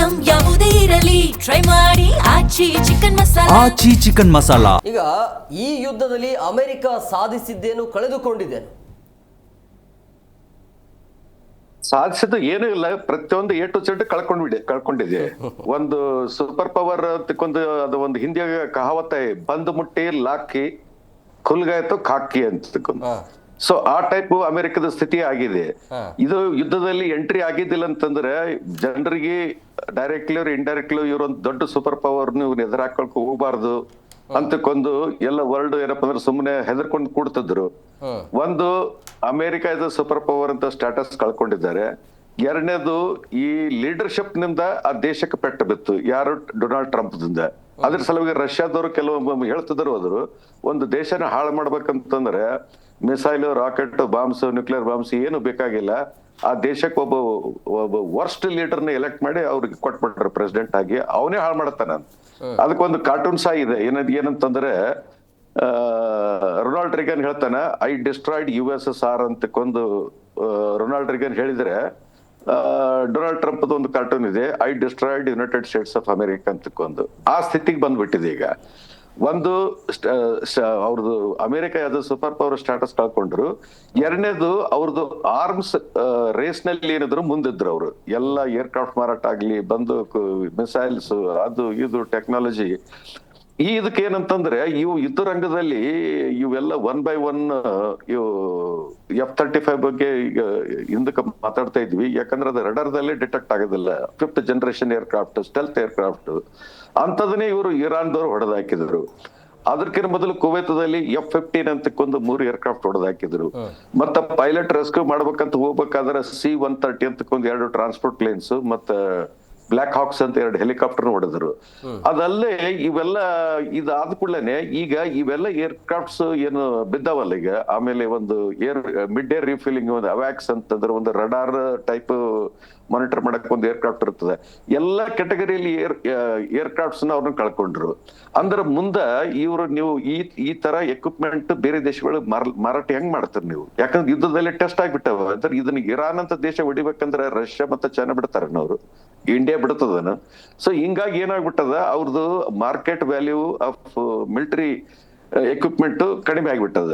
Item ಯಾವುದೇ ಇರಲಿ try ಮಾಡಿ ಆಚಿ ಚಿಕನ್ ಮಸಾಲಾ. ಆಚಿ ಚಿಕನ್ ಮಸಾಲಾ. ಈಗ ಈ ಯುದ್ಧದಲ್ಲಿ ಅಮೆರಿಕ ಸಾಧಿಸಿದ್ದೇನು ಕಳೆದುಕೊಂಡಿದ್ದೇನು? ಸಾಧಿಸಿದ್ದು ಏನೂ ಇಲ್ಲ, ಪ್ರತಿಯೊಂದು ಎ ಟು ಝೆಡ್ ಕಳ್ಕೊಂಡಿದೆ. ಒಂದು ಸೂಪರ್ ಪವರ್ ಅಂತಕ್ಕೊಂದು ಅದು ಒಂದು ಹಿಂದಿಯ ಕಹಾವತ್ತೆ, ಬಂದ್ ಮುಟ್ಟಿ ಲಾಕಿ ಖುಲ್ಗಾಯ್ತು ಖಾಕಿ ಅಂತಕ್ಕೊಂದು. ಸೊ ಆ ಟೈಪ್ ಅಮೆರಿಕದ ಸ್ಥಿತಿ ಆಗಿದೆ. ಇದು ಯುದ್ಧದಲ್ಲಿ ಎಂಟ್ರಿ ಆಗಿದ್ದಿಲ್ಲ ಅಂತಂದ್ರೆ ಜನರಿಗೆ ಡೈರೆಕ್ಟ್ಲಿ ಅವ್ರು ಇಂಡೈರೆಕ್ಟ್ಲಿ ಇವ್ರೊಂದು ದೊಡ್ಡ ಸೂಪರ್ ಪವರ್ ನೀವು ಎದುರಾಕೊಳಕ್ ಹೋಗ್ಬಾರ್ದು ಅಂತಕ್ಕೊಂದು ಎಲ್ಲ ವರ್ಲ್ಡ್ ಏನಪ್ಪಾ ಅಂದ್ರೆ ಸುಮ್ಮನೆ ಹೆದರ್ಕೊಂಡು ಕೂಡ್ತಿದ್ರು. ಒಂದು ಅಮೆರಿಕ ಇದು ಸೂಪರ್ ಪವರ್ ಅಂತ ಸ್ಟೇಟಸ್ ಕಳ್ಕೊಂಡಿದ್ದಾರೆ. ಎರಡನೇದು ಈ ಲೀಡರ್ಶಿಪ್ ನಿಂದ ಆ ದೇಶಕ್ಕೆ ಪೆಟ್ಟು ಬಿತ್ತು, ಯಾರು ಡೊನಾಲ್ಡ್ ಟ್ರಂಪ್ ದಿಂದ. ಅದ್ರ ಸಲುವಾಗಿ ರಷ್ಯಾದವರು ಕೆಲವೊಮ್ಮೆ ಹೇಳ್ತಿದ್ರು, ಹೋದ್ರು ಒಂದು ದೇಶನ ಹಾಳು ಮಾಡ್ಬೇಕಂತಂದ್ರೆ missile, rocket bombs, nuclear bombs ಏನು ಬೇಕಾಗಿಲ್ಲ, ಆ ದೇಶಕ್ಕೆ ಒಬ್ಬ ವರ್ಸ್ಟ್ ಲೀಡರ್ನ ಎಲೆಕ್ಟ್ ಮಾಡಿ ಅವ್ರಿಗೆ ಕೊಟ್ಬಿಟ್ರೆ ಪ್ರೆಸಿಡೆಂಟ್ ಆಗಿ, ಅವನೇ ಹಾಳು ಮಾಡತ್ತಾನ. ಅದಕ್ಕೊಂದು ಕಾರ್ಟೂನ್ಸ್ ಆಗಿದೆ. ಏನಂತಂದ್ರೆ ರೊನಾಲ್ಡ್ ರಿಗನ್ ಹೇಳ್ತಾನ, ಐ ಡಿಸ್ಟ್ರಾಯ್ಡ್ USSR ಅಂತಕ್ಕೊಂದು ರೊನಾಲ್ಡ್ ರಿಗನ್ ಹೇಳಿದ್ರೆ, ಡೊನಾಲ್ಡ್ ಟ್ರಂಪ್ ಒಂದು ಕಾರ್ಟೂನ್ ಇದೆ, I destroyed United States of America ಅಂತಕ್ಕೊಂದು. ಆ ಸ್ಥಿತಿಗೆ ಬಂದ್ಬಿಟ್ಟಿದೆ ಈಗ. ಒಂದು ಅವ್ರದ್ದು ಅಮೆರಿಕ ಯಾವ್ದು ಸೂಪರ್ ಪವರ್ ಸ್ಟಾಟಸ್ ಕಳ್ಕೊಂಡ್ರು. ಎರಡನೇದು ಅವ್ರದ್ದು ಆರ್ಮ್ಸ್ ರೇಸ್ ನಲ್ಲಿ ಏನಿದ್ರು ಮುಂದಿದ್ರು ಅವರು. ಎಲ್ಲ ಏರ್ಕ್ರಾಫ್ಟ್ ಮಾರಾಟ ಆಗ್ಲಿ, ಬಂದೂಕು, ಮಿಸೈಲ್ಸ್, ಅದು ಇದು ಟೆಕ್ನಾಲಜಿ. ಇದಕ್ಕೆ ಏನಂತಂದ್ರೆ ಇವು ಯುದ್ಧ ರಂಗದಲ್ಲಿ ಇವೆಲ್ಲ 1 by 1 ಇವು F-35 ಬಗ್ಗೆ ಈಗ ಹಿಂದಕ್ಕೆ ಮಾತಾಡ್ತಾ ಇದ್ವಿ. ಯಾಕಂದ್ರೆ ಅದು ರಡರ್ದಲ್ಲಿ ಡಿಟೆಕ್ಟ್ ಆಗೋದಿಲ್ಲ. 5th generation aircraft, stealth aircraft ಅಂತದನ್ನೇ ಇವರು ಇರಾನ್ದವ್ರು ಹೊಡೆದಾಕಿದ್ರು. ಅದಕ್ಕಿಂತ ಮೊದಲು ಕುವೈತದಲ್ಲಿ F-15 ಅಂತಕ್ಕೊಂದು 3 ಏರ್ಕ್ರಾಫ್ಟ್ ಹೊಡೆದಾಕಿದ್ರು. ಮತ್ತ ಪೈಲಟ್ ರೆಸ್ಕ್ಯೂ ಮಾಡ್ಬೇಕಂತ ಹೋಗ್ಬೇಕಾದ್ರೆ C-130 ಅಂತಕ್ಕೊಂದು 2 ಟ್ರಾನ್ಸ್ಪೋರ್ಟ್ ಪ್ಲೇನ್ಸ್, ಮತ್ತ ಬ್ಲಾಕ್ ಹಾಕ್ಸ್ ಅಂತ 2 ಹೆಲಿಕಾಪ್ಟರ್ ಹೊಡೆದ್ರು. ಅದಲ್ಲೇ ಇವೆಲ್ಲ ಇದಾದ ಕೂಡಲೇ ಈಗ ಇವೆಲ್ಲ ಏರ್ಕ್ರಾಫ್ಟ್ಸ್ ಏನು ಬಿದ್ದಾವಲ್ಲ ಈಗ, ಆಮೇಲೆ ಒಂದು ಮಿಡ್ ಏರ್ ರಿಫಿಲಿಂಗ್, ಒಂದು ಅವ್ಯಾಕ್ಸ್ ಅಂತಂದ್ರೆ ಒಂದು ರಡಾರ್ ಟೈಪ್ ಮಾನಿಟರ್ ಮಾಡಕ್ ಒಂದು ಏರ್ಕ್ರಾಫ್ಟ್ ಇರ್ತದೆ. ಎಲ್ಲ ಕೆಟಗರಿಯಲ್ಲಿ ಏರ್ಕ್ರಾಫ್ಟ್ಸ್ ನ ಅವ್ರನ್ನ ಕಳ್ಕೊಂಡ್ರು. ಅಂದ್ರೆ ಮುಂದ ನೀವು ಈ ತರ ಎಕ್ವಿಪ್ಮೆಂಟ್ ಬೇರೆ ದೇಶಗಳು ಮಾರಾಟ ಹೆಂಗ್ ಮಾಡ್ತೀರಿ ನೀವು? ಯಾಕಂದ್ರೆ ಯುದ್ಧದಲ್ಲಿ ಟೆಸ್ಟ್ ಆಗ್ಬಿಟ್ಟವ. ಅಂದ್ರೆ ಇದನ್ನ ಇರಾನ್ ಅಂತ ದೇಶ ಹೊಡಿಬೇಕಂದ್ರೆ ರಷ್ಯಾ ಮತ್ತೆ ಚೈನಾ ಬಿಡ್ತಾರ, ಅವ್ರು ಇಂಡಿಯಾ ಬಿಡ್ತದನ. ಸೊ ಹಿಂಗಾಗಿ ಏನಾಗ್ಬಿಟ್ಟದ, ಅವ್ರದ್ದು market value of military equipment ಕಡಿಮೆ ಆಗ್ಬಿಟ್ಟದ.